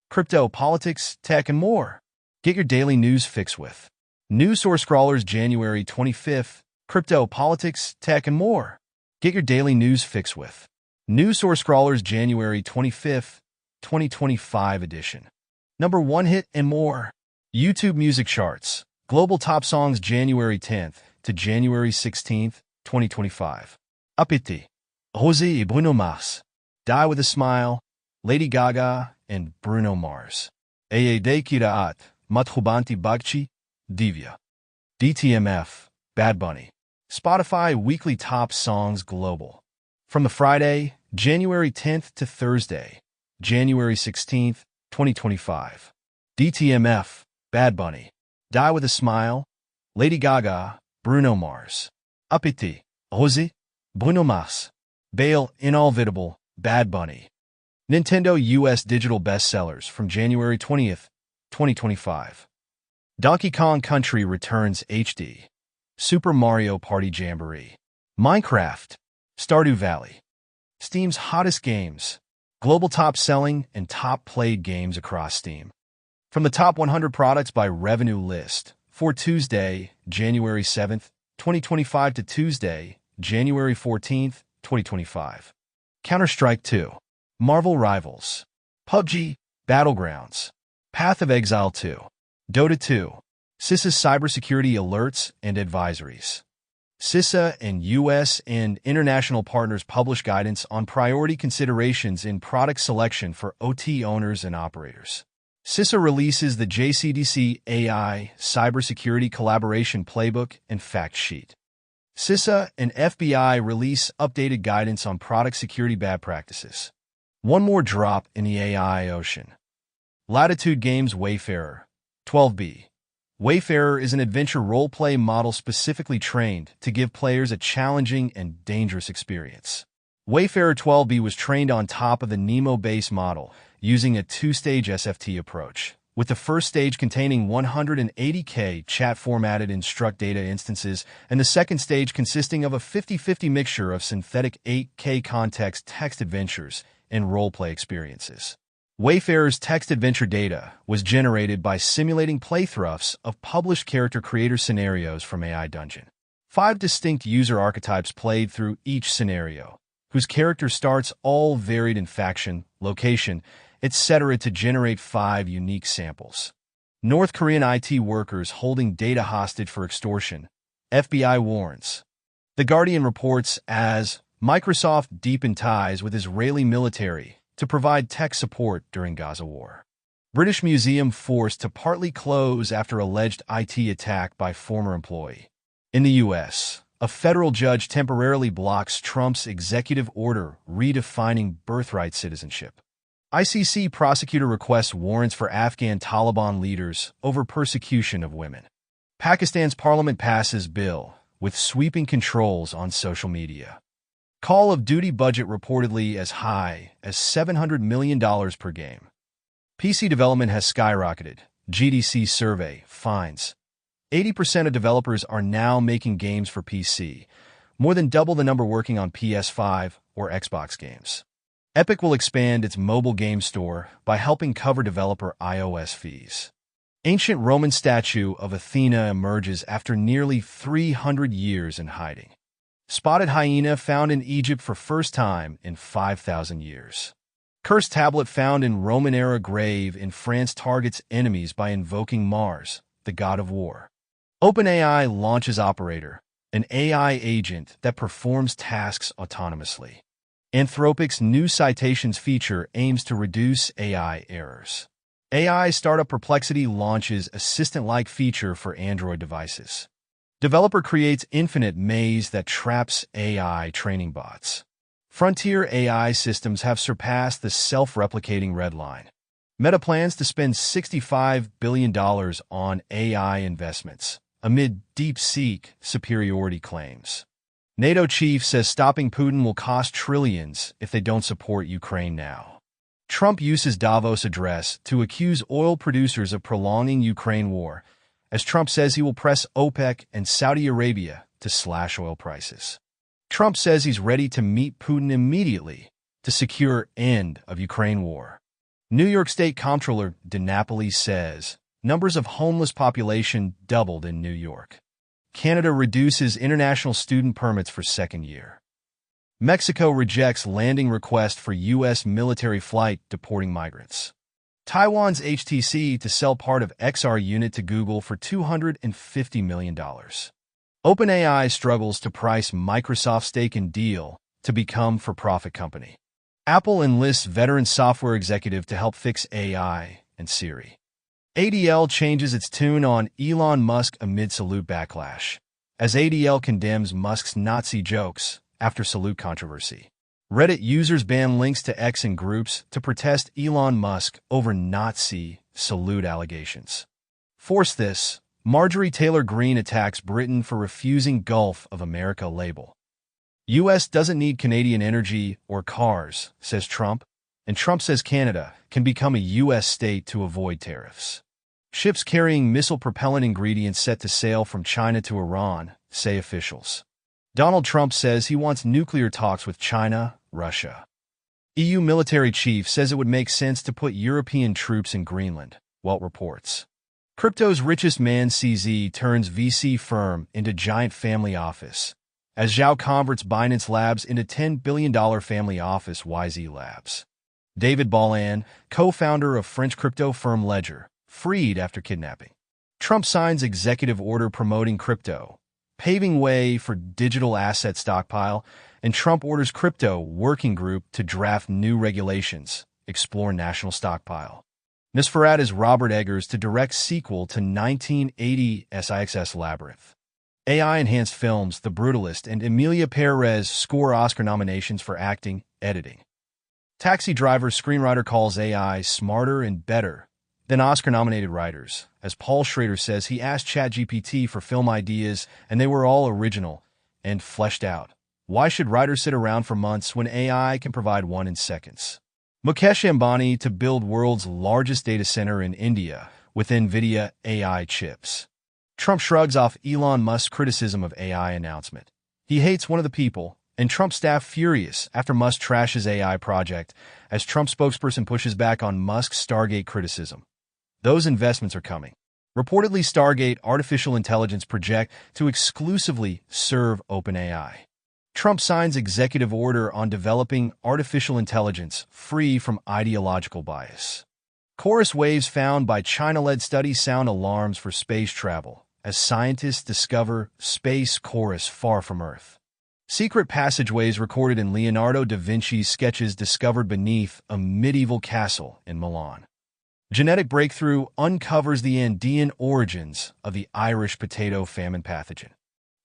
crypto, politics, tech, and more. Get your daily news fix with News Source Scrawlers January 25th, crypto, politics, tech, and more. Get your daily news fix with News Source Scrawlers January 25th, 2025 edition. Number 1 hit and more. YouTube music charts. Global top songs January 10th to January 16th, 2025. Apiti, Jose y Bruno Mars. Die with a Smile, Lady Gaga, and Bruno Mars. Aede Kiraat, Mathubanti Bagchi, Divya. DTMF, Bad Bunny. Spotify Weekly Top Songs Global. From the Friday, January 10th to Thursday, January 16th, 2025. DTMF, Bad Bunny. Die with a Smile, Lady Gaga, Bruno Mars. Apiti, Jose, Bruno Mars. Bale, Inolvidable, Bad Bunny. Nintendo US Digital Bestsellers from January 20th, 2025. Donkey Kong Country Returns HD. Super Mario Party Jamboree. Minecraft. Stardew Valley. Steam's hottest games. Global top selling and top played games across Steam. From the top 100 products by revenue list for Tuesday, January 7th, 2025 to Tuesday, January 14th, 2025. Counter-Strike 2. Marvel Rivals. PUBG, Battlegrounds. Path of Exile 2. Dota 2. CISA's Cybersecurity Alerts and Advisories. CISA and U.S. and international partners publish guidance on priority considerations in product selection for OT owners and operators. CISA releases the JCDC AI Cybersecurity Collaboration Playbook and Fact Sheet. CISA and FBI release updated guidance on product security bad practices. One more drop in the AI ocean. Latitude Games Wayfarer, 12B. Wayfarer is an adventure role-play model specifically trained to give players a challenging and dangerous experience. Wayfarer 12B was trained on top of the Nemo base model using a two-stage SFT approach, with the first stage containing 180K chat-formatted instruct data instances and the second stage consisting of a 50-50 mixture of synthetic 8K context text adventures and role-play experiences. Wayfarer's text adventure data was generated by simulating playthroughs of published character creator scenarios from AI Dungeon. 5 distinct user archetypes played through each scenario, whose character starts all varied in faction, location, etc. to generate 5 unique samples. North Korean IT workers holding data hostage for extortion, FBI warns. The Guardian reports as Microsoft deepened ties with Israeli military to provide tech support during Gaza war. British Museum forced to partly close after alleged IT attack by former employee. In the U.S., a federal judge temporarily blocks Trump's executive order redefining birthright citizenship. ICC prosecutor requests warrants for Afghan Taliban leaders over persecution of women. Pakistan's parliament passes bill with sweeping controls on social media. Call of Duty budget reportedly as high as $700 million per game. PC development has skyrocketed. GDC survey finds 80% of developers are now making games for PC, more than double the number working on PS5 or Xbox games. Epic will expand its mobile game store by helping cover developer iOS fees. Ancient Roman statue of Athena emerges after nearly 300 years in hiding. Spotted hyena found in Egypt for first time in 5,000 years. Cursed tablet found in Roman-era grave in France targets enemies by invoking Mars, the god of war. OpenAI launches Operator, an AI agent that performs tasks autonomously. Anthropic's new citations feature aims to reduce AI errors. AI startup Perplexity launches assistant-like feature for Android devices. Developer creates infinite maze that traps AI training bots. Frontier AI systems have surpassed the self-replicating red line. Meta plans to spend $65 billion on AI investments, amid DeepSeek superiority claims. NATO chief says stopping Putin will cost trillions if they don't support Ukraine now. Trump uses Davos address to accuse oil producers of prolonging Ukraine war, as Trump says he will press OPEC and Saudi Arabia to slash oil prices. Trump says he's ready to meet Putin immediately to secure end of Ukraine war. New York State Comptroller DiNapoli says numbers of homeless population doubled in New York. Canada reduces international student permits for second year. Mexico rejects landing request for U.S. military flight deporting migrants. Taiwan's HTC to sell part of XR unit to Google for $250 million. OpenAI struggles to price Microsoft stake in deal to become for-profit company. Apple enlists veteran software executive to help fix AI and Siri. ADL changes its tune on Elon Musk amid Salute backlash, as ADL condemns Musk's Nazi jokes after Salute controversy. Reddit users ban links to X and groups to protest Elon Musk over Nazi Salute allegations. Force This, Marjorie Taylor Greene attacks Britain for refusing Gulf of America label. U.S. doesn't need Canadian energy or cars, says Trump, and Trump says Canada can become a U.S. state to avoid tariffs. Ships carrying missile propellant ingredients set to sail from China to Iran, say officials. Donald Trump says he wants nuclear talks with China, Russia. EU military chief says it would make sense to put European troops in Greenland, Walt reports. Crypto's richest man CZ turns VC firm into giant family office, as Zhao converts Binance Labs into $10 billion family office YZ Labs. David Ballan, co-founder of French crypto firm Ledger, freed after kidnapping. Trump signs executive order promoting crypto, paving way for digital asset stockpile, and Trump orders crypto working group to draft new regulations, explore national stockpile. Nosferatu's Robert Eggers to direct sequel to 1980 SIXS Labyrinth. AI-enhanced films The Brutalist and Emilia Perez score Oscar nominations for acting, editing. Taxi Driver screenwriter calls AI smarter and better than Oscar-nominated writers, as Paul Schrader says he asked ChatGPT for film ideas and they were all original and fleshed out. Why should writers sit around for months when AI can provide one in seconds? Mukesh Ambani to build world's largest data center in India with NVIDIA AI chips. Trump shrugs off Elon Musk's criticism of AI announcement. He hates one of the people, and Trump staff furious after Musk trashes AI project as Trump spokesperson pushes back on Musk's Stargate criticism. Those investments are coming. Reportedly, Stargate artificial intelligence project to exclusively serve OpenAI. Trump signs executive order on developing artificial intelligence free from ideological bias. Chorus waves found by China-led study sound alarms for space travel as scientists discover space chorus far from Earth. Secret passageways recorded in Leonardo da Vinci's sketches discovered beneath a medieval castle in Milan. Genetic breakthrough uncovers the Andean origins of the Irish potato famine pathogen.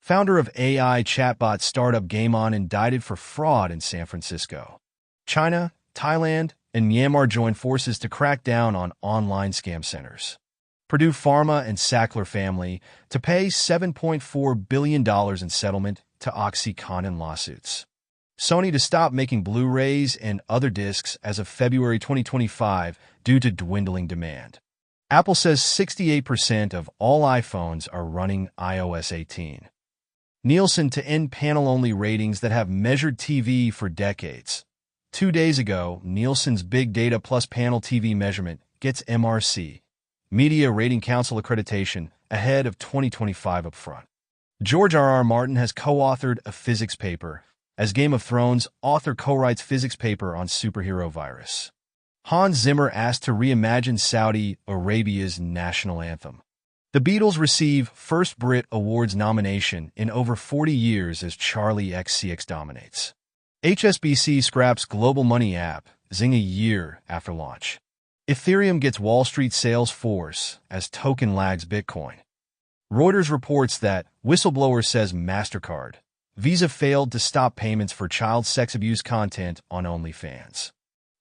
Founder of AI chatbot startup GameOn indicted for fraud in San Francisco. China, Thailand, and Myanmar join forces to crack down on online scam centers. Purdue Pharma and Sackler family to pay $7.4 billion in settlement to OxyContin lawsuits. Sony to stop making Blu-rays and other discs as of February 2025 due to dwindling demand. Apple says 68% of all iPhones are running iOS 18. Nielsen to end panel-only ratings that have measured TV for decades. 2 days ago, Nielsen's Big Data Plus Panel TV measurement gets MRC, Media Rating Council accreditation, ahead of 2025 upfront. George R. R. Martin has co-authored a physics paper, as Game of Thrones author co-writes physics paper on superhero virus. Hans Zimmer asked to reimagine Saudi Arabia's national anthem. The Beatles receive first Brit Awards nomination in over 40 years as Charlie XCX dominates. HSBC scraps global money app, Zing a year after launch. Ethereum gets Wall Street sales force as token lags Bitcoin. Reuters reports that whistleblower says MasterCard, Visa failed to stop payments for child sex abuse content on OnlyFans.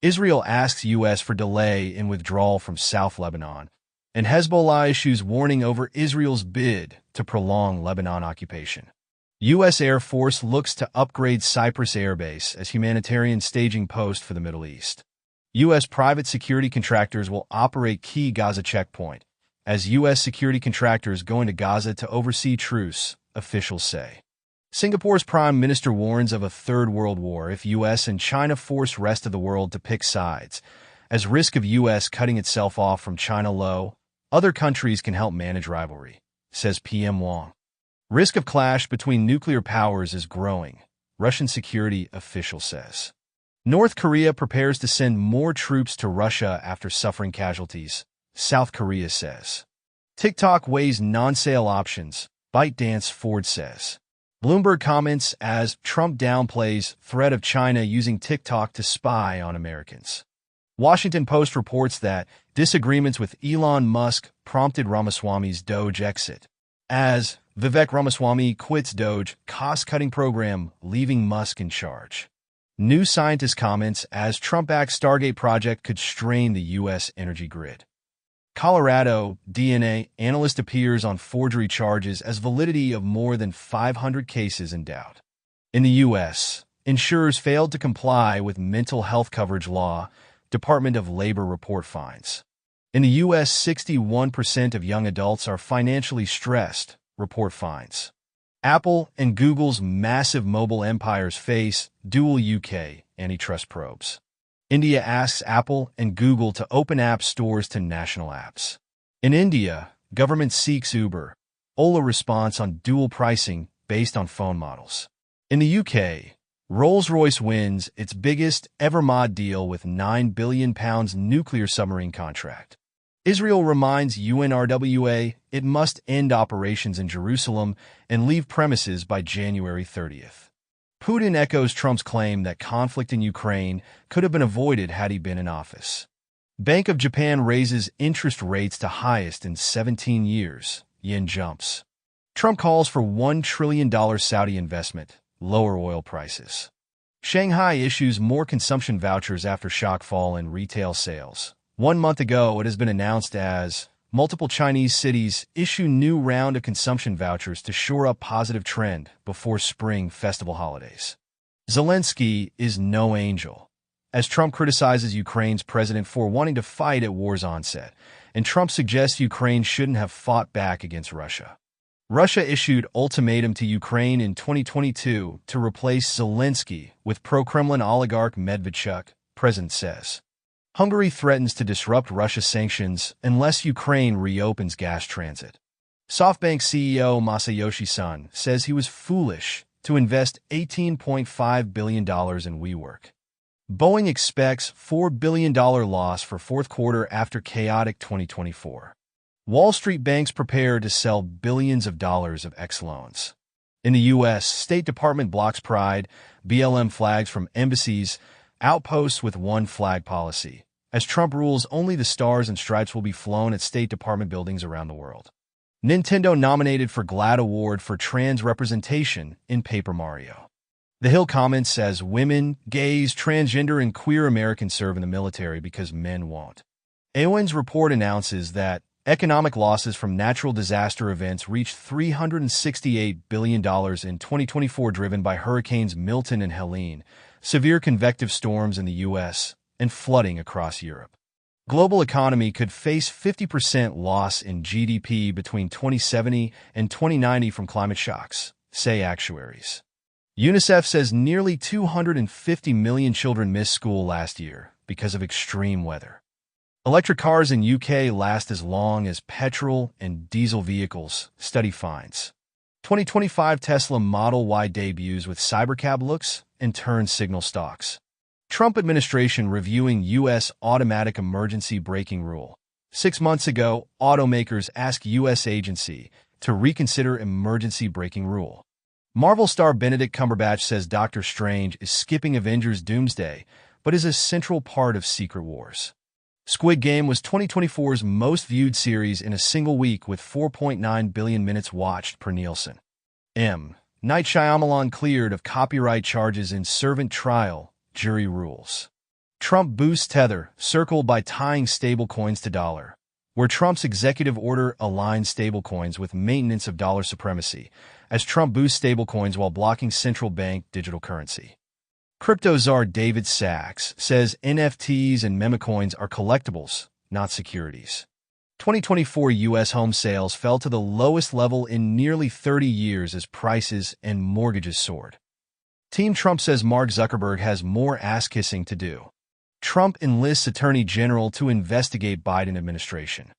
Israel asks U.S. for delay in withdrawal from South Lebanon, and Hezbollah issues warning over Israel's bid to prolong Lebanon occupation. U.S. Air Force looks to upgrade Cyprus Air Base as humanitarian staging post for the Middle East. U.S. private security contractors will operate key Gaza checkpoint, as U.S. security contractors go into Gaza to oversee truce, officials say. Singapore's prime minister warns of a third world war if U.S. and China force rest of the world to pick sides, As risk of U.S. cutting itself off from China low, other countries can help manage rivalry, says PM Wang. Risk of clash between nuclear powers is growing, Russian security official says. North Korea prepares to send more troops to Russia after suffering casualties, South Korea says. TikTok weighs non-sale options, ByteDance Ford says. Bloomberg comments as Trump downplays threat of China using TikTok to spy on Americans. Washington Post reports that disagreements with Elon Musk prompted Ramaswamy's Doge exit, as Vivek Ramaswamy quits Doge cost-cutting program, leaving Musk in charge. New Scientist comments as Trump-backed Stargate project could strain the U.S. energy grid. Colorado DNA analyst appears on forgery charges as validity of more than 500 cases in doubt. In the U.S., insurers failed to comply with mental health coverage law, Department of Labor report finds. In the U.S., 61% of young adults are financially stressed, report finds. Apple and Google's massive mobile empires face dual UK antitrust probes. India asks Apple and Google to open app stores to national apps. In India, government seeks Uber, Ola response on dual pricing based on phone models. In the UK, Rolls-Royce wins its biggest ever mod deal with £9 billion nuclear submarine contract. Israel reminds UNRWA it must end operations in Jerusalem and leave premises by January 30th. Putin echoes Trump's claim that conflict in Ukraine could have been avoided had he been in office. Bank of Japan raises interest rates to highest in 17 years. Yen jumps. Trump calls for $1 trillion Saudi investment, lower oil prices. Shanghai issues more consumption vouchers after shock fall in retail sales. 1 month ago, it has been announced as multiple Chinese cities issue new round of consumption vouchers to shore up positive trend before spring festival holidays. Zelensky is no angel, as Trump criticizes Ukraine's president for wanting to fight at war's onset, and Trump suggests Ukraine shouldn't have fought back against Russia. Russia issued ultimatum to Ukraine in 2022 to replace Zelensky with pro-Kremlin oligarch Medvedchuk, president says. Hungary threatens to disrupt Russia's sanctions unless Ukraine reopens gas transit. SoftBank CEO Masayoshi Son says he was foolish to invest $18.5 billion in WeWork. Boeing expects $4 billion loss for fourth quarter after chaotic 2024. Wall Street banks prepare to sell billions of dollars of X loans. In the U.S., State Department blocks Pride, BLM flags from embassies, outposts with one flag policy. As Trump rules, only the stars and stripes will be flown at State Department buildings around the world. Nintendo nominated for GLAAD Award for trans representation in Paper Mario. The Hill comments says women, gays, transgender, and queer Americans serve in the military because men won't. AON's report announces that economic losses from natural disaster events reached $368 billion in 2024, driven by hurricanes Milton and Helene, severe convective storms in the U.S., and flooding across Europe. Global economy could face 50% loss in GDP between 2070 and 2090 from climate shocks, say actuaries. UNICEF says nearly 250 million children missed school last year because of extreme weather. Electric cars in UK last as long as petrol and diesel vehicles, study finds. 2025 Tesla Model Y debuts with Cybercab looks and turn signal stocks. Trump administration reviewing U.S. automatic emergency braking rule. 6 months ago, automakers asked U.S. agency to reconsider emergency braking rule. Marvel star Benedict Cumberbatch says Doctor Strange is skipping Avengers Doomsday, but is a central part of Secret Wars. Squid Game was 2024's most viewed series in a single week with 4.9 billion minutes watched per Nielsen. Night Shyamalan cleared of copyright charges in Servant Trial, jury rules. Trump boosts Tether, Circle by tying stablecoins to dollar, where Trump's executive order aligns stablecoins with maintenance of dollar supremacy, as Trump boosts stablecoins while blocking central bank digital currency. Crypto czar David Sachs says NFTs and memecoins are collectibles, not securities. 2024 U.S. home sales fell to the lowest level in nearly 30 years as prices and mortgages soared. Team Trump says Mark Zuckerberg has more ass-kissing to do. Trump enlists Attorney General to investigate Biden administration.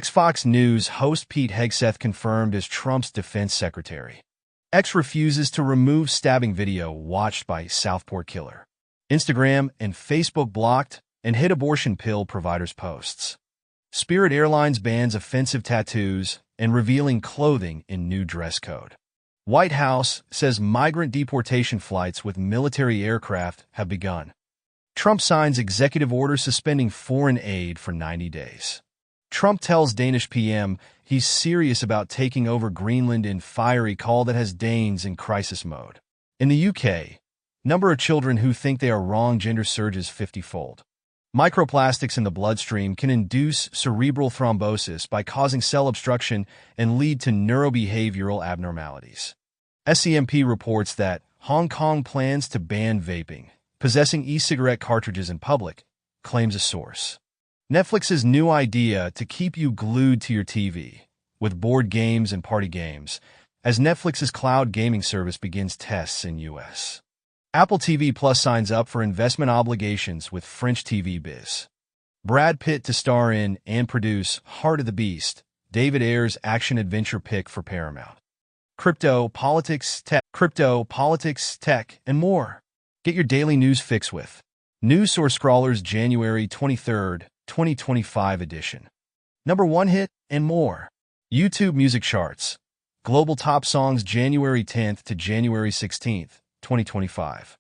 Fox News host Pete Hegseth confirmed as Trump's defense secretary. X refuses to remove stabbing video watched by Southport killer. Instagram and Facebook blocked and hid abortion pill providers' posts. Spirit Airlines bans offensive tattoos and revealing clothing in new dress code. White House says migrant deportation flights with military aircraft have begun. Trump signs executive order suspending foreign aid for 90 days. Trump tells Danish PM he's serious about taking over Greenland in fiery call that has Danes in crisis mode. In the UK, number of children who think they are wrong gender surges 50-fold. Microplastics in the bloodstream can induce cerebral thrombosis by causing cell obstruction and lead to neurobehavioral abnormalities. SCMP reports that Hong Kong plans to ban vaping, possessing e-cigarette cartridges in public, claims a source. Netflix's new idea to keep you glued to your TV, with board games and party games, as Netflix's cloud gaming service begins tests in U.S. Apple TV Plus signs up for investment obligations with French TV biz. Brad Pitt to star in and produce Heart of the Beast, David Ayer's action-adventure pick for Paramount. Crypto, politics, tech, and more. Get your daily news fix with News Source Scrawler's January 23, 2025 edition. Number 1 hit and more. YouTube music charts. Global top songs January 10th to January 16th. 2025.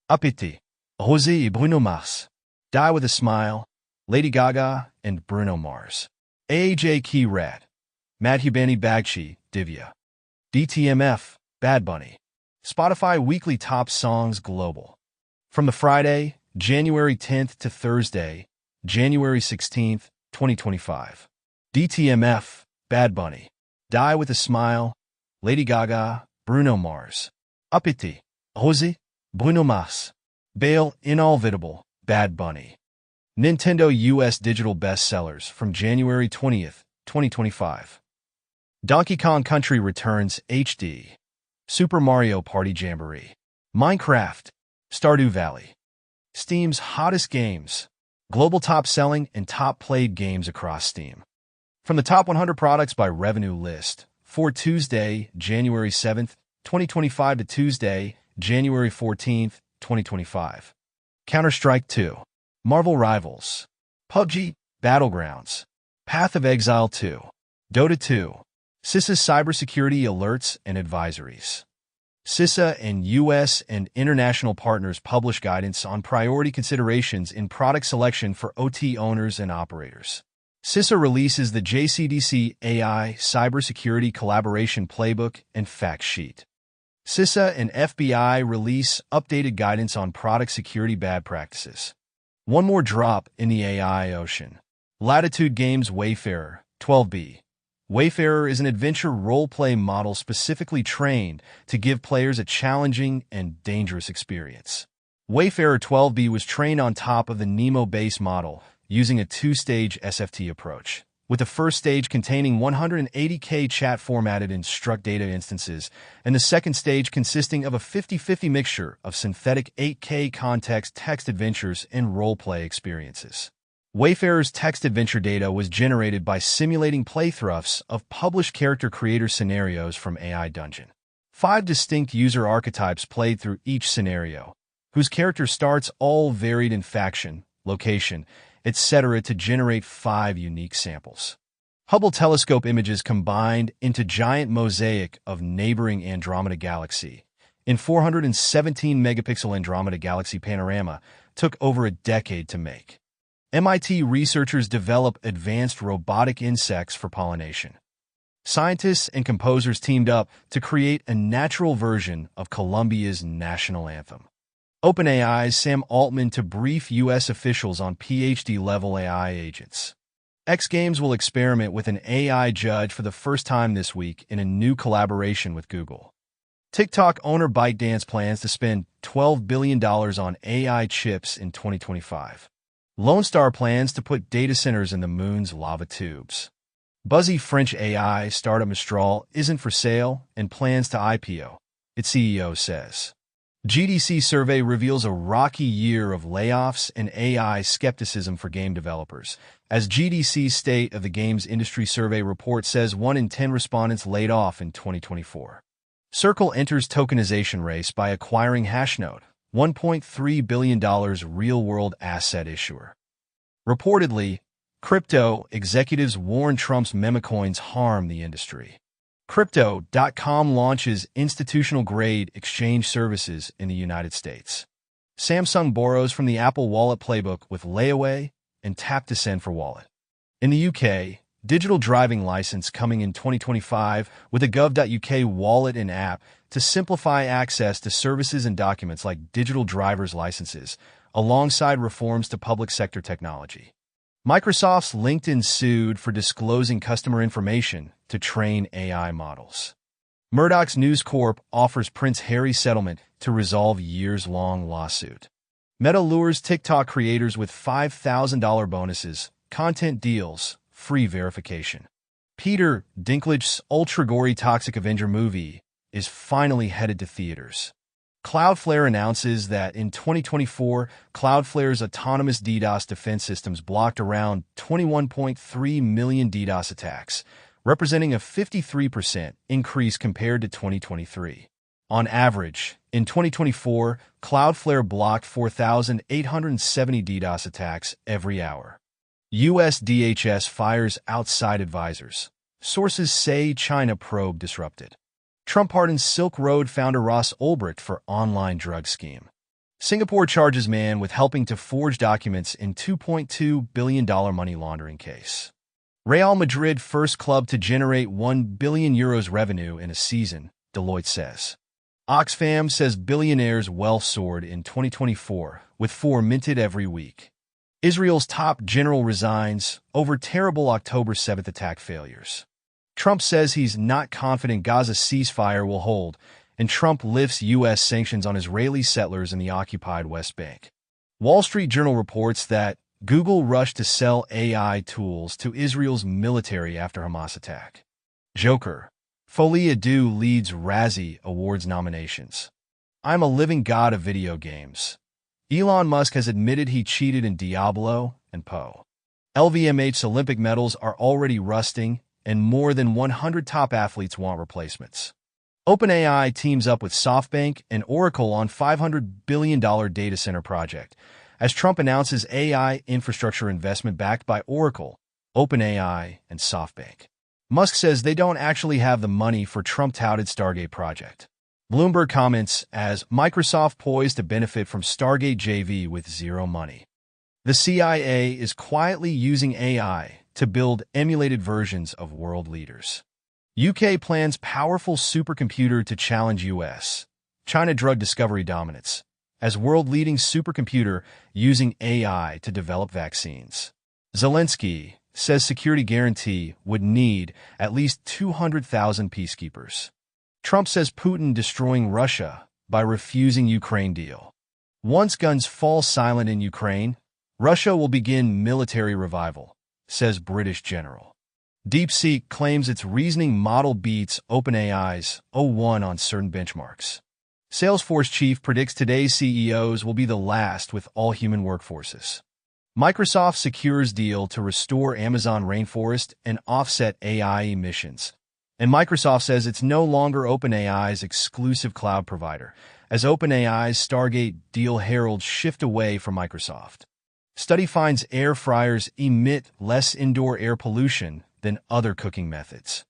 Appétit. Jose y Bruno Mars. Die with a Smile. Lady Gaga and Bruno Mars. AJ Key Rat. Madhubani Bagchi, Divya. DTMF, Bad Bunny. Spotify Weekly Top Songs Global. From the Friday, January 10th to Thursday, January 16th, 2025. DTMF, Bad Bunny. Die with a Smile. Lady Gaga, Bruno Mars. Appétit. Jose, Bruno Mars. Bail, Inolvidable, Bad Bunny. Nintendo US Digital Bestsellers from January 20th, 2025. Donkey Kong Country Returns HD. Super Mario Party Jamboree. Minecraft. Stardew Valley. Steam's hottest games. Global top-selling and top-played games across Steam. From the top 100 products by revenue list for Tuesday, January 7th, 2025 to Tuesday, January 14th, 2025. Counter-Strike 2. Marvel Rivals. PUBG, Battlegrounds. Path of Exile 2. Dota 2. CISA's Cybersecurity Alerts and Advisories. CISA and U.S. and international partners publish guidance on priority considerations in product selection for OT owners and operators. CISA releases the JCDC AI Cybersecurity Collaboration Playbook and Fact Sheet. CISA and FBI release updated guidance on product security bad practices. One more drop in the AI ocean. Latitude Games Wayfarer, 12B. Wayfarer is an adventure role-play model specifically trained to give players a challenging and dangerous experience. Wayfarer 12B was trained on top of the Nemo base model using a two-stage SFT approach, with the first stage containing 180K chat-formatted instruct data instances, and the second stage consisting of a 50-50 mixture of synthetic 8K context text adventures and role-play experiences. Wayfarer's text adventure data was generated by simulating playthroughs of published character creator scenarios from AI Dungeon. 5 distinct user archetypes played through each scenario, whose character starts all varied in faction, location, etc. to generate 5 unique samples. Hubble telescope images combined into giant mosaic of neighboring Andromeda Galaxy in 417-megapixel Andromeda Galaxy panorama took over a decade to make. MIT researchers develop advanced robotic insects for pollination. Scientists and composers teamed up to create a natural version of Colombia's national anthem. OpenAI's Sam Altman to brief U.S. officials on PhD-level AI agents. X Games will experiment with an AI judge for the first time this week in a new collaboration with Google. TikTok owner ByteDance plans to spend $12 billion on AI chips in 2025. Lone Star plans to put data centers in the moon's lava tubes. Buzzy French AI startup Mistral isn't for sale and plans to IPO, its CEO says. GDC survey reveals a rocky year of layoffs and AI skepticism for game developers. As GDC's State of the Games Industry Survey report says, 1 in 10 respondents laid off in 2024. Circle enters tokenization race by acquiring Hashnode, $1.3 billion real-world asset issuer. Reportedly, crypto executives warn Trump's memecoins harm the industry. Crypto.com launches institutional-grade exchange services in the United States. Samsung borrows from the Apple Wallet playbook with layaway and tap to send for wallet. In the UK, digital driving license coming in 2025 with a gov.uk wallet and app to simplify access to services and documents like digital driver's licenses, alongside reforms to public sector technology. Microsoft's LinkedIn sued for disclosing customer information to train AI models. Murdoch's News Corp offers Prince Harry settlement to resolve years-long lawsuit. Meta lures TikTok creators with $5,000 bonuses, content deals, free verification. Peter Dinklage's ultra-gory Toxic Avenger movie is finally headed to theaters. Cloudflare announces that in 2024, Cloudflare's autonomous DDoS defense systems blocked around 21.3 million DDoS attacks, representing a 53% increase compared to 2023. On average, in 2024, Cloudflare blocked 4,870 DDoS attacks every hour. U.S. DHS fires outside advisors. Sources say China probe disrupted. Trump pardons Silk Road founder Ross Ulbricht for online drug scheme. Singapore charges man with helping to forge documents in $2.2 billion money laundering case. Real Madrid first club to generate €1 billion revenue in a season, Deloitte says. Oxfam says billionaires' wealth soared in 2024, with 4 minted every week. Israel's top general resigns over terrible October 7th attack failures. Trump says he's not confident Gaza ceasefire will hold, and Trump lifts U.S. sanctions on Israeli settlers in the occupied West Bank. Wall Street Journal reports that Google rushed to sell AI tools to Israel's military after Hamas attack. Joker. Folie à Deux leads Razzie Awards nominations. I'm a living god of video games. Elon Musk has admitted he cheated in Diablo and Poe. LVMH's Olympic medals are already rusting, and more than 100 top athletes want replacements. OpenAI teams up with SoftBank and Oracle on $500 billion data center project, as Trump announces AI infrastructure investment backed by Oracle, OpenAI, and SoftBank. Musk says they don't actually have the money for Trump-touted Stargate project. Bloomberg comments as Microsoft poised to benefit from Stargate JV with zero money. The CIA is quietly using AI to build emulated versions of world leaders. UK plans powerful supercomputer to challenge US. China drug discovery dominance as world-leading supercomputer using AI to develop vaccines. Zelensky says security guarantee would need at least 200,000 peacekeepers. Trump says Putin destroying Russia by refusing Ukraine deal. Once guns fall silent in Ukraine, Russia will begin military revival, says British general. DeepSeek claims its reasoning model beats OpenAI's O1 on certain benchmarks. Salesforce chief predicts today's CEOs will be the last with all human workforces. Microsoft secures deal to restore Amazon rainforest and offset AI emissions. And Microsoft says it's no longer OpenAI's exclusive cloud provider, as OpenAI's Stargate deal heralds shift away from Microsoft. Study finds air fryers emit less indoor air pollution than other cooking methods.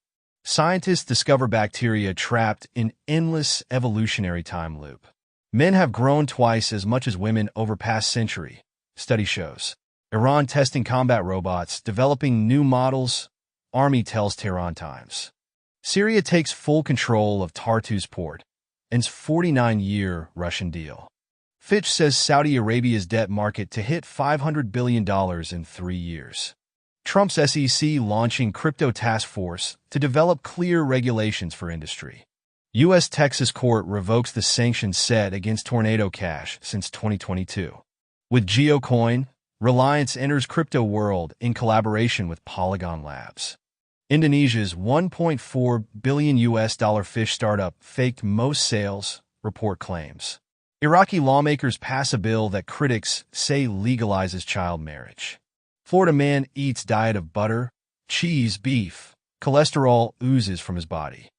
Scientists discover bacteria trapped in endless evolutionary time loop. Men have grown twice as much as women over past century, study shows. Iran testing combat robots, developing new models, Army tells Tehran Times. Syria takes full control of Tartus port, ends 49-year Russian deal. Fitch says Saudi Arabia's debt market to hit $500 billion in 3 years. Trump's SEC launching crypto task force to develop clear regulations for industry. U.S. Texas court revokes the sanctions set against Tornado Cash since 2022. With GeoCoin, Reliance enters crypto world in collaboration with Polygon Labs. Indonesia's $1.4 billion fish startup faked most sales, report claims. Iraqi lawmakers pass a bill that critics say legalizes child marriage. Florida man eats diet of butter, cheese, beef. Cholesterol oozes from his body.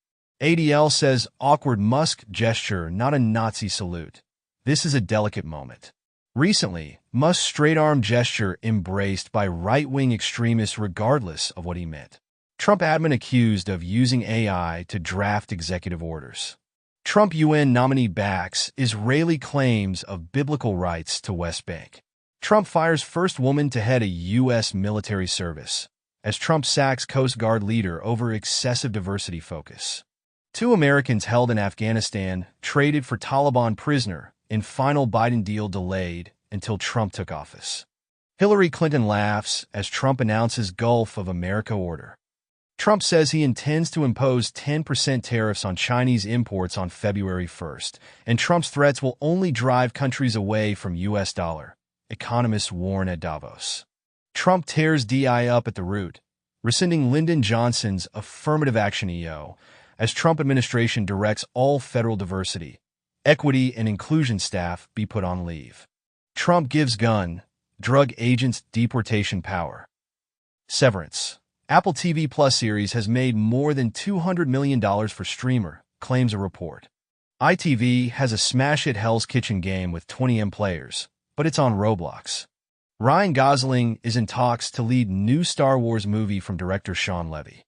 ADL says awkward Musk gesture, not a Nazi salute. This is a delicate moment. Recently, Musk's straight-arm gesture embraced by right-wing extremists regardless of what he meant. Trump admin accused of using AI to draft executive orders. Trump UN nominee backs Israeli claims of biblical rights to West Bank. Trump fires first woman to head a U.S. military service, as Trump sacks Coast Guard leader over excessive diversity focus. 2 Americans held in Afghanistan traded for Taliban prisoner in final Biden deal delayed until Trump took office. Hillary Clinton laughs as Trump announces Gulf of America order. Trump says he intends to impose 10% tariffs on Chinese imports on February 1st, and Trump's threats will only drive countries away from U.S. dollar, economists warn at Davos. Trump tears DI up at the root, rescinding Lyndon Johnson's affirmative action EO, as Trump administration directs all federal diversity, equity, and inclusion staff be put on leave. Trump gives gun, drug agents deportation power. Severance. Apple TV Plus series has made more than $200 million for streamer, claims a report. ITV has a smash hit Hell's Kitchen game with 20M players, but it's on Roblox. Ryan Gosling is in talks to lead new Star Wars movie from director Sean Levy.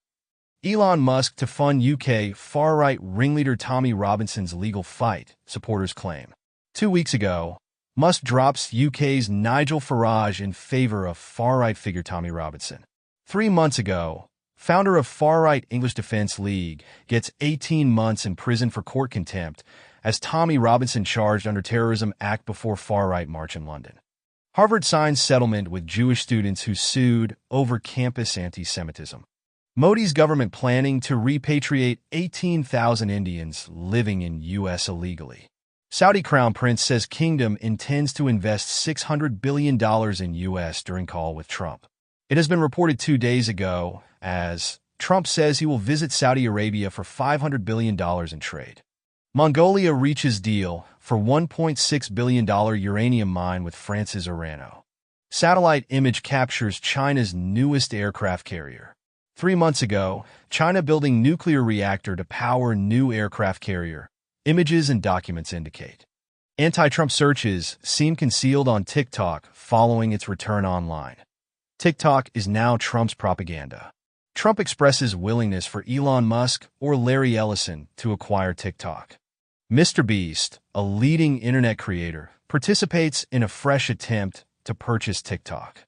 Elon Musk to fund UK far-right ringleader Tommy Robinson's legal fight, supporters claim. 2 weeks ago, Musk drops UK's Nigel Farage in favor of far-right figure Tommy Robinson. 3 months ago, founder of far-right English Defense League gets 18 months in prison for court contempt as Tommy Robinson charged under Terrorism Act before far-right march in London. Harvard signs settlement with Jewish students who sued over campus anti-Semitism. Modi's government planning to repatriate 18,000 Indians living in U.S. illegally. Saudi Crown Prince says kingdom intends to invest $600 billion in U.S. during call with Trump. It has been reported 2 days ago as Trump says he will visit Saudi Arabia for $500 billion in trade. Mongolia reaches deal for $1.6 billion uranium mine with France's Orano. Satellite image captures China's newest aircraft carrier. 3 months ago, China building nuclear reactor to power new aircraft carrier. Images and documents indicate. Anti-Trump searches seem concealed on TikTok following its return online. TikTok is now Trump's propaganda. Trump expresses willingness for Elon Musk or Larry Ellison to acquire TikTok. Mr. Beast, a leading internet creator, participates in a fresh attempt to purchase TikTok.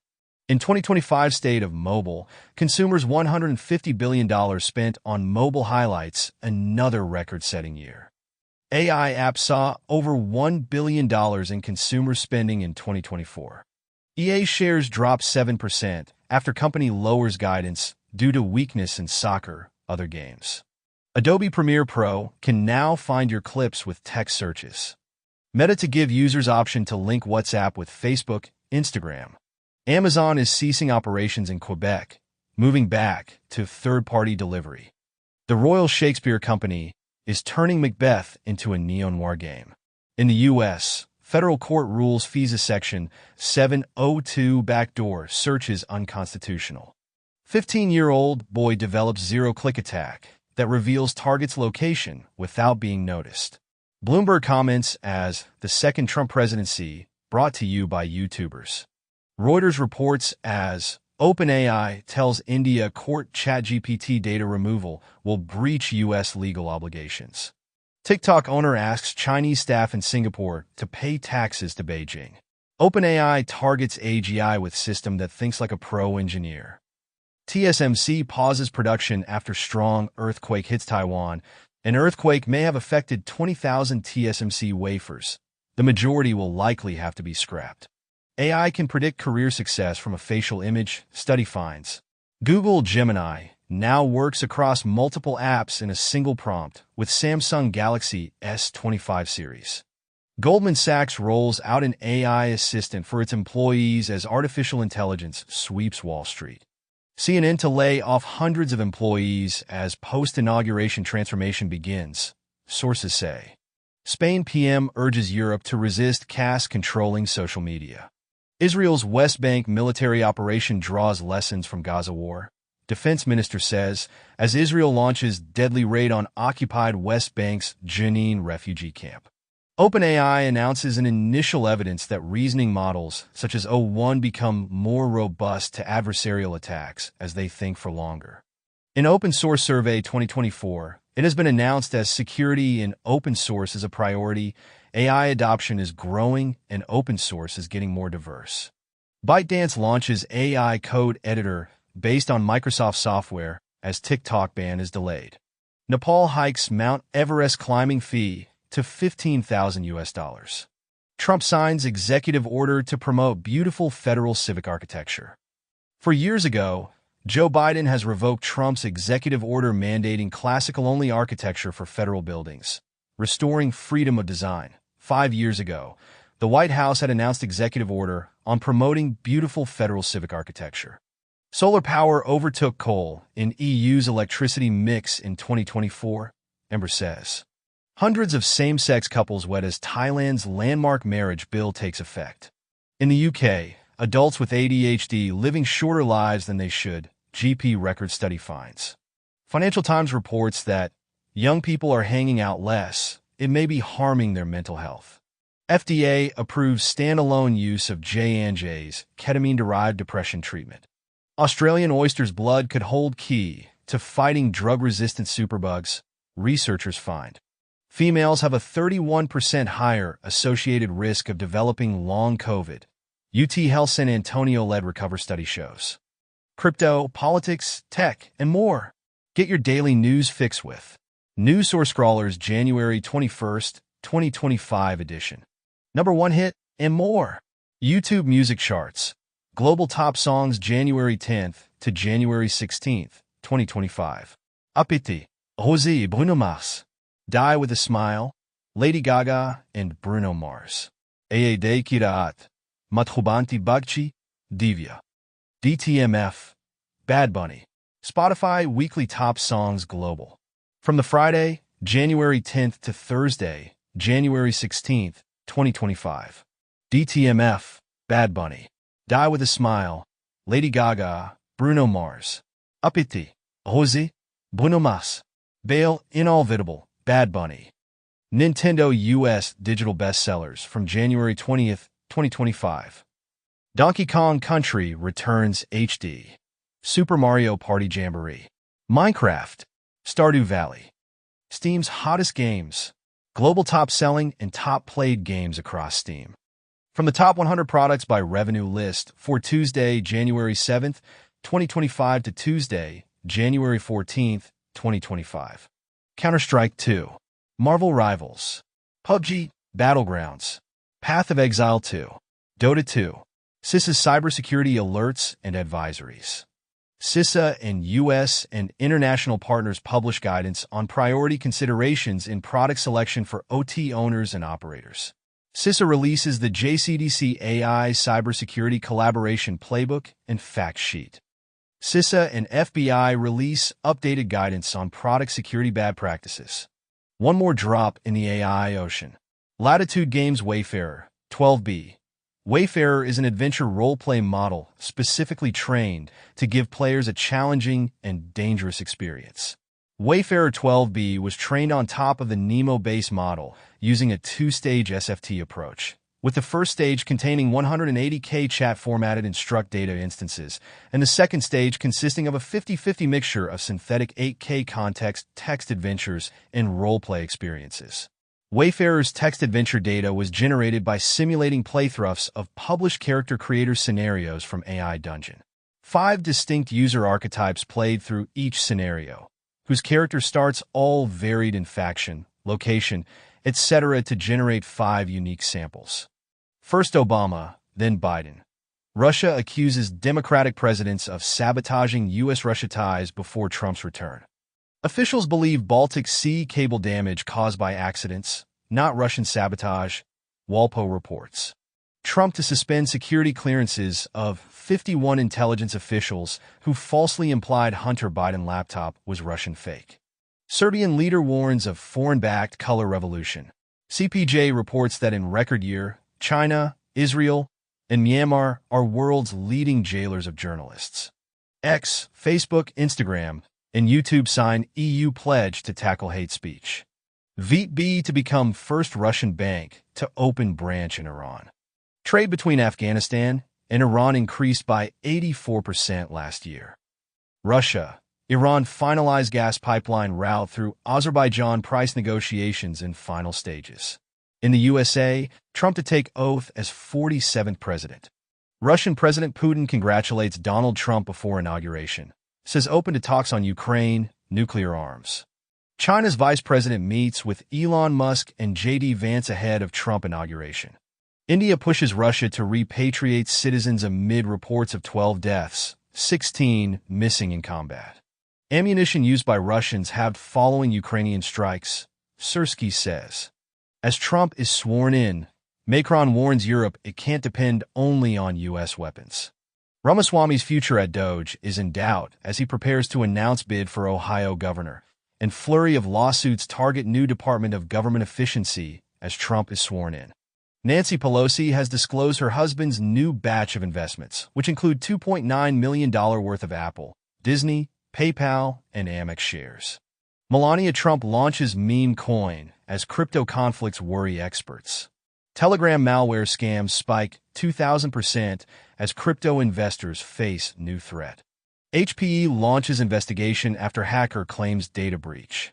In 2025 State of Mobile, consumers $150 billion spent on mobile highlights, another record-setting year. AI apps saw over $1 billion in consumer spending in 2024. EA shares drop 7% after company lowers guidance due to weakness in soccer, other games. Adobe Premiere Pro can now find your clips with text searches. Meta to give users option to link WhatsApp with Facebook, Instagram. Amazon is ceasing operations in Quebec, moving back to third-party delivery. The Royal Shakespeare Company is turning Macbeth into a neo-noir game. In the U.S., federal court rules FISA Section 702 backdoor search is unconstitutional. 15-year-old boy develops zero-click attack that reveals target's location without being noticed. Bloomberg comments as the second Trump presidency brought to you by YouTubers. Reuters reports as OpenAI tells India court ChatGPT data removal will breach U.S. legal obligations. TikTok owner asks Chinese staff in Singapore to pay taxes to Beijing. OpenAI targets AGI with system that thinks like a pro engineer. TSMC pauses production after strong earthquake hits Taiwan. An earthquake may have affected 20,000 TSMC wafers. The majority will likely have to be scrapped. AI can predict career success from a facial image, study finds. Google Gemini now works across multiple apps in a single prompt with Samsung Galaxy S25 series. Goldman Sachs rolls out an AI assistant for its employees as artificial intelligence sweeps Wall Street. CNN to lay off hundreds of employees as post-inauguration transformation begins, sources say. Spain PM urges Europe to resist caste controlling social media. Israel's West Bank military operation draws lessons from Gaza war. Defense minister says, as Israel launches deadly raid on occupied West Bank's Jenin refugee camp. OpenAI announces an initial evidence that reasoning models, such as O1, become more robust to adversarial attacks as they think for longer. In Open Source Survey 2024, it has been announced as security in open source is a priority, AI adoption is growing, and open source is getting more diverse. ByteDance launches AI code editor based on Microsoft software as TikTok ban is delayed. Nepal hikes Mount Everest climbing fee to $15,000. Trump signs executive order to promote beautiful federal civic architecture. 4 years ago, Joe Biden has revoked Trump's executive order mandating classical-only architecture for federal buildings, restoring freedom of design. 5 years ago, the White House had announced executive order on promoting beautiful federal civic architecture. Solar power overtook coal in EU's electricity mix in 2024, Ember says. Hundreds of same-sex couples wed as Thailand's landmark marriage bill takes effect. In the UK, adults with ADHD living shorter lives than they should, GP record study finds. Financial Times reports that young people are hanging out less. It may be harming their mental health. FDA approves standalone use of J&J's ketamine-derived depression treatment. Australian oyster's blood could hold key to fighting drug-resistant superbugs, researchers find. Females have a 31% higher associated risk of developing long COVID. UT Health San Antonio-led Recover study shows. Crypto, politics, tech, and more. Get your daily news fix with News Source Scrawler's January 21st, 2025 edition. Number 1 hit, and more. YouTube music charts. Global top songs January 10th to January 16th, 2025. Apiti, Rosie Bruno Mars. Die with a Smile, Lady Gaga and Bruno Mars. Aede Kiraat, Mathubanti Bagchi, Divya. DTMF, Bad Bunny. Spotify Weekly Top Songs Global. From the Friday, January 10th to Thursday, January 16th, 2025. DTMF, Bad Bunny. Die with a Smile, Lady Gaga, Bruno Mars. Apiti, Rosie, Bruno Mars. Bale, Inolvidable, Bad Bunny. Nintendo US Digital Bestsellers from January 20th, 2025. Donkey Kong Country returns HD. Super Mario Party Jamboree. Minecraft. Stardew Valley. Steam's hottest games. Global top-selling and top-played games across Steam. From the top 100 products by revenue list for Tuesday, January 7th, 2025 to Tuesday, January 14th, 2025. Counter-Strike 2. Marvel Rivals. PUBG, Battlegrounds. Path of Exile 2. Dota 2. CISA's cybersecurity alerts and advisories. CISA and U.S. and international partners publish guidance on priority considerations in product selection for OT owners and operators. CISA releases the JCDC AI Cybersecurity Collaboration Playbook and Fact Sheet. CISA and FBI release updated guidance on product security bad practices. One more drop in the AI ocean. Latitude Games Wayfarer, 12B. Wayfarer is an adventure role-play model specifically trained to give players a challenging and dangerous experience. Wayfarer 12B was trained on top of the Nemo base model using a 2-stage SFT approach, with the first stage containing 180K chat-formatted instruct data instances, and the second stage consisting of a 50-50 mixture of synthetic 8K context text adventures and role-play experiences. Wayfarer's text adventure data was generated by simulating playthroughs of published character creator scenarios from AI Dungeon. 5 distinct user archetypes played through each scenario, whose character starts all varied in faction, location, etc. to generate 5 unique samples. First Obama, then Biden. Russia accuses Democratic presidents of sabotaging U.S.-Russia ties before Trump's return. Officials believe Baltic Sea cable damage caused by accidents, not Russian sabotage, Walpo reports. Trump to suspend security clearances of 51 intelligence officials who falsely implied Hunter Biden laptop was Russian fake. Serbian leader warns of foreign-backed color revolution. CPJ reports that in record year, China, Israel, and Myanmar are world's leading jailers of journalists. X, Facebook, Instagram, and YouTube sign EU pledge to tackle hate speech. VTB to become first Russian bank to open branch in Iran. Trade between Afghanistan and Iran increased by 84% last year. Russia, Iran finalized gas pipeline route through Azerbaijan price negotiations in final stages. In the USA, Trump to take oath as 47th president. Russian President Putin congratulates Donald Trump before inauguration, says open to talks on Ukraine, nuclear arms. China's vice president meets with Elon Musk and J.D. Vance ahead of Trump inauguration. India pushes Russia to repatriate citizens amid reports of 12 deaths, 16 missing in combat. Ammunition used by Russians halved following Ukrainian strikes, Sersky says. As Trump is sworn in, Macron warns Europe it can't depend only on U.S. weapons. Ramaswamy's future at DOJ is in doubt as he prepares to announce bid for Ohio governor, and flurry of lawsuits target new Department of Government Efficiency as Trump is sworn in. Nancy Pelosi has disclosed her husband's new batch of investments, which include $2.9 million worth of Apple, Disney, PayPal, and Amex shares. Melania Trump launches meme coin as crypto conflicts worry experts. Telegram malware scams spike 2,000% as crypto investors face new threat. HPE launches investigation after hacker claims data breach.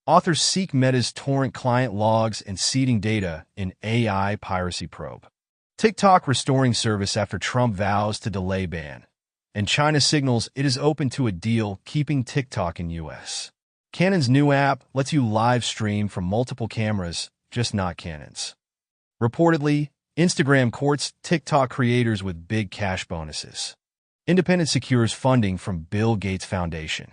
Authors seek Meta's torrent client logs and seeding data in AI piracy probe. TikTok restoring service after Trump vows to delay ban. And China signals it is open to a deal keeping TikTok in U.S. Canon's new app lets you live stream from multiple cameras, just not Canon's. Reportedly, Instagram courts TikTok creators with big cash bonuses. Independent secures funding from Bill Gates Foundation.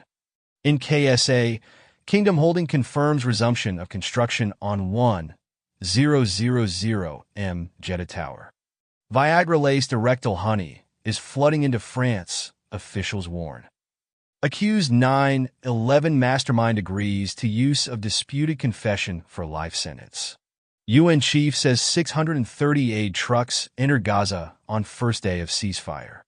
In KSA, Kingdom Holding confirms resumption of construction on 1000M Jeddah Tower. Viagra-laced erectile honey is flooding into France, officials warn. Accused 9/11 mastermind agrees to use of disputed confession for life sentence. UN chief says 630 aid trucks enter Gaza on first day of ceasefire.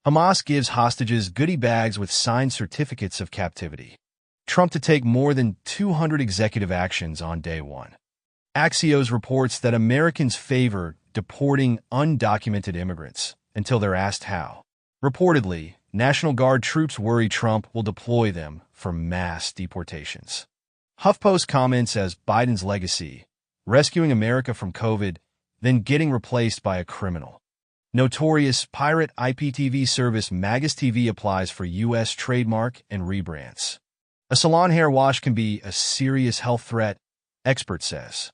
Hamas gives hostages goodie bags with signed certificates of captivity. Trump to take more than 200 executive actions on day one. Axios reports that Americans favor deporting undocumented immigrants until they're asked how. Reportedly, National Guard troops worry Trump will deploy them for mass deportations. HuffPost comments as Biden's legacy, rescuing America from COVID, then getting replaced by a criminal. Notorious pirate IPTV service Magus TV applies for U.S. trademark and rebrands. A salon hair wash can be a serious health threat, expert says.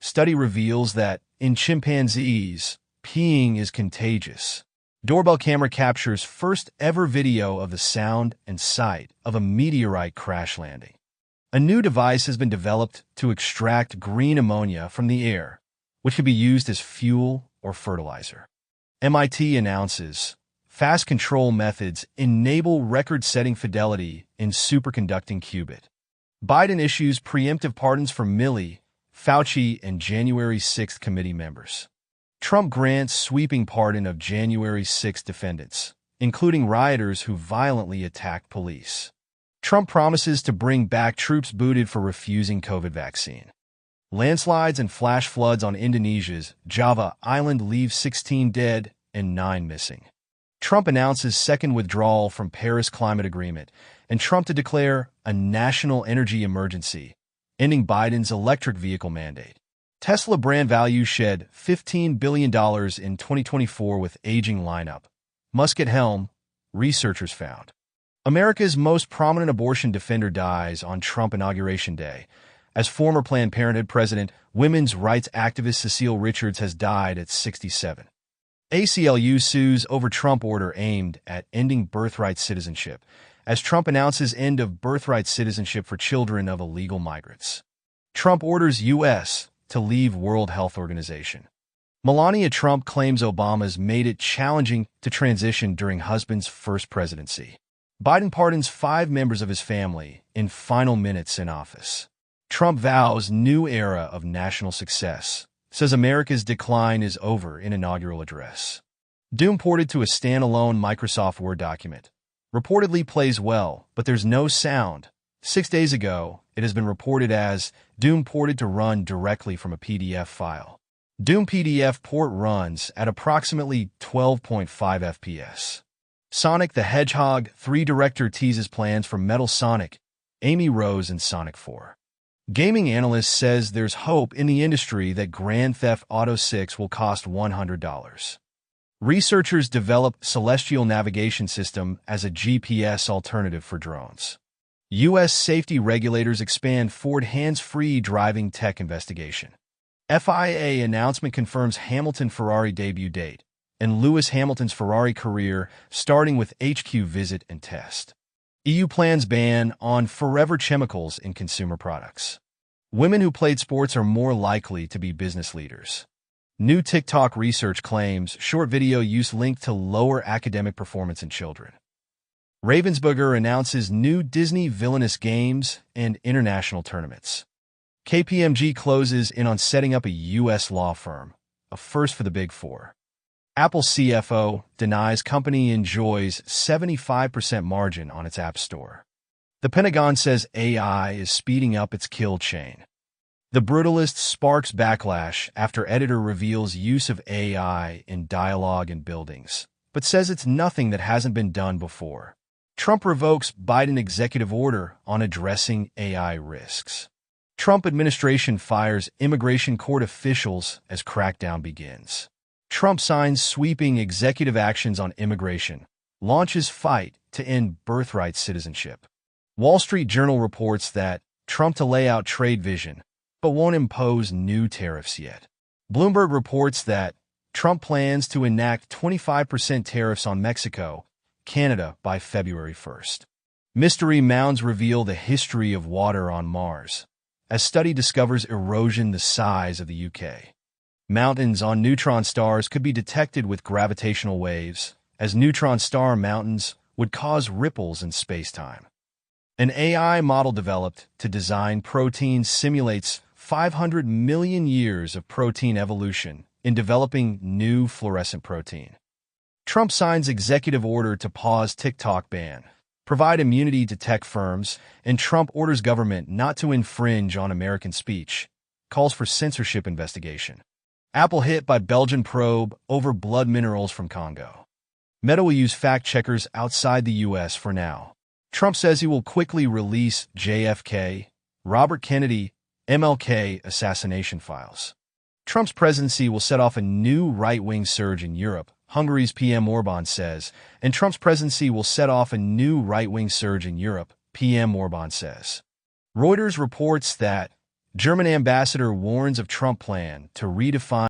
Study reveals that, in chimpanzees, peeing is contagious. Doorbell camera captures first ever video of the sound and sight of a meteorite crash landing. A new device has been developed to extract green ammonia from the air, which can be used as fuel or fertilizer. MIT announces fast control methods enable record-setting fidelity in superconducting qubit. Biden issues preemptive pardons for Milley, Fauci, and January 6th committee members. Trump grants sweeping pardon of January 6 defendants, including rioters who violently attacked police. Trump promises to bring back troops booted for refusing COVID vaccine. Landslides and flash floods on Indonesia's Java Island leave 16 dead and 9 missing. Trump announces second withdrawal from Paris Climate Agreement, and Trump to declare a national energy emergency, ending Biden's electric vehicle mandate. Tesla brand value shed $15 billion in 2024 with aging lineup. Musk at helm, researchers found. America's most prominent abortion defender dies on Trump inauguration day, as former Planned Parenthood president, women's rights activist Cecile Richards has died at 67. ACLU sues over Trump order aimed at ending birthright citizenship, as Trump announces end of birthright citizenship for children of illegal migrants. Trump orders U.S. to leave World Health Organization. Melania Trump claims Obama's made it challenging to transition during husband's first presidency. Biden pardons 5 members of his family in final minutes in office. Trump vows new era of national success, says America's decline is over in inaugural address. Doom ported to a standalone Microsoft Word document. Reportedly plays well, but there's no sound. 6 days ago, it has been reported as Doom ported to run directly from a PDF file. Doom PDF port runs at approximately 12.5 FPS. Sonic the Hedgehog 3 director teases plans for Metal Sonic, Amy Rose in Sonic 4. Gaming analyst says there's hope in the industry that Grand Theft Auto 6 will cost $100. Researchers develop Celestial Navigation System as a GPS alternative for drones. U.S. safety regulators expand Ford hands-free driving tech investigation. FIA announcement confirms Hamilton Ferrari debut date and Lewis Hamilton's Ferrari career starting with HQ visit and test. EU plans ban on forever chemicals in consumer products. Women who played sports are more likely to be business leaders. New TikTok research claims short video use linked to lower academic performance in children. Ravensburger announces new Disney villainous games and international tournaments. KPMG closes in on setting up a U.S. law firm, a first for the Big Four. Apple CFO denies company enjoys 75% margin on its App Store. The Pentagon says AI is speeding up its kill chain. The Brutalist sparks backlash after editor reveals use of AI in dialogue and buildings, but says it's nothing that hasn't been done before. Trump revokes Biden executive order on addressing AI risks. Trump administration fires immigration court officials as crackdown begins. Trump signs sweeping executive actions on immigration, launches fight to end birthright citizenship. Wall Street Journal reports that Trump to lay out trade vision, but won't impose new tariffs yet. Bloomberg reports that Trump plans to enact 25% tariffs on Mexico, Canada by February 1st. Mystery mounds reveal the history of water on Mars, as study discovers erosion the size of the UK. Mountains on neutron stars could be detected with gravitational waves, as neutron star mountains would cause ripples in space-time. An AI model developed to design proteins simulates 500 million years of protein evolution in developing new fluorescent protein. Trump signs executive order to pause TikTok ban, provide immunity to tech firms, and Trump orders government not to infringe on American speech, calls for censorship investigation. Apple hit by Belgian probe over blood minerals from Congo. Meta will use fact-checkers outside the U.S. for now. Trump says he will quickly release JFK, Robert Kennedy, MLK assassination files. Trump's presidency will set off a new right-wing surge in Europe, Hungary's PM Orban says, and Trump's presidency will set off a new right-wing surge in Europe, PM Orban says. Reuters reports that German ambassador warns of Trump plan to redefine